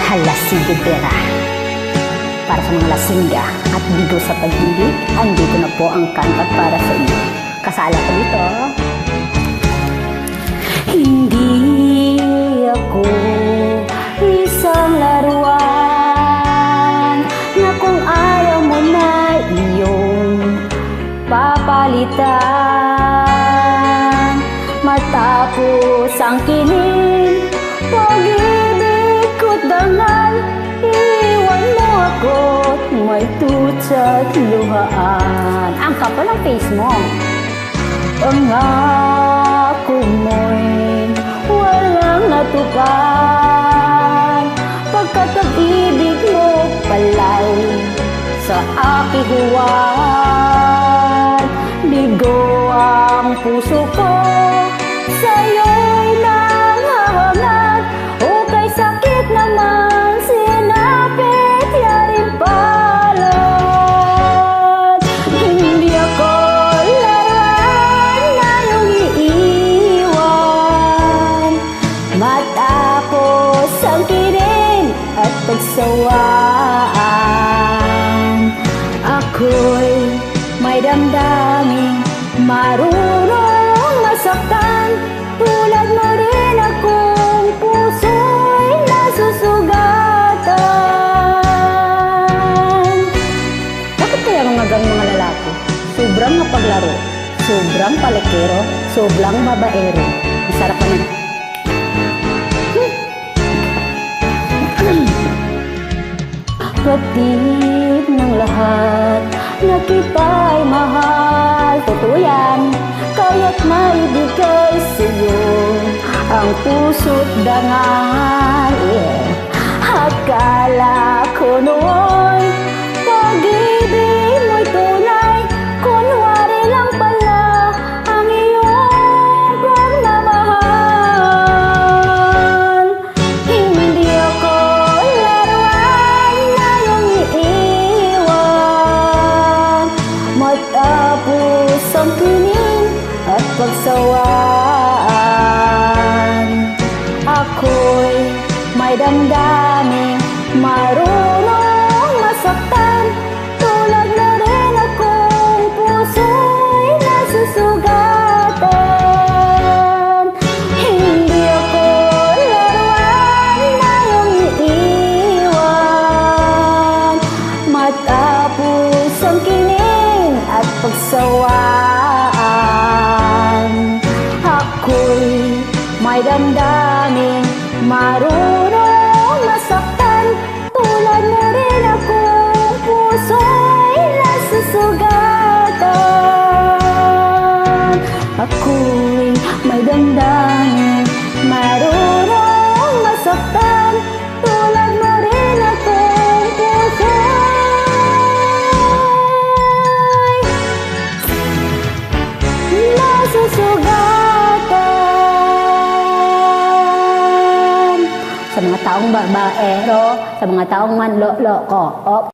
Halasigidera. Para sa mga lasingga at bigo sa pag-ibig, andito na po ang kanta para sa inyo. Kasala ko dito. Hindi ako isang laruan na kung ayaw mo na iyong papalitan. Matapos ang kiling, pag-ibig ko't dangal, iwan mo ako't may tutsa't luhaan. Ang kapal ng face mo. Pangako mo'y walang natupad, pagkat ang ibig mo pala'y sa aking huwad. Bigo ang puso ko, sa'yo'y nanghahangat, o kay sakit naman sinapit yaring palad. Hindi ako laruan na iyong iiwan, matapos ang kiling at pagsawaan. Ako'y may damdaming marunong masaktan, tulad mo rin akong puso'y nasusugatan. Bakit kaya mga ganong mga lalaki? Sobrang mapaglaro, sobrang palekero, sobrang babaero. Masarap naman. Kapit ng lahat na kita'y mahal, totoo yan, kaya't maibigay sa'yo ang puso't dangal. Akala ko noon pag-ibig mo'y tunay, kunwari lang pala ang iyong pagmamahal. Hindi ako laruan na iyong iiwan, matapos ang kiling at pagsawaan. Ako'y may damdaming marunong masaktan, tulad na rin akong puso'y nasusugatan. Hindi ako laruan na iyong iiwan, matapos ang kiling at pagsawaan. Ako'y may damdaming marunong masaktan, tulad na rin akong puso'y nasusugatan. Ako'y may damdaming marunong masaktan, tulad na rin akong puso'y nasusugatan. Sa mga taong babaero, sa mga taong manloloko.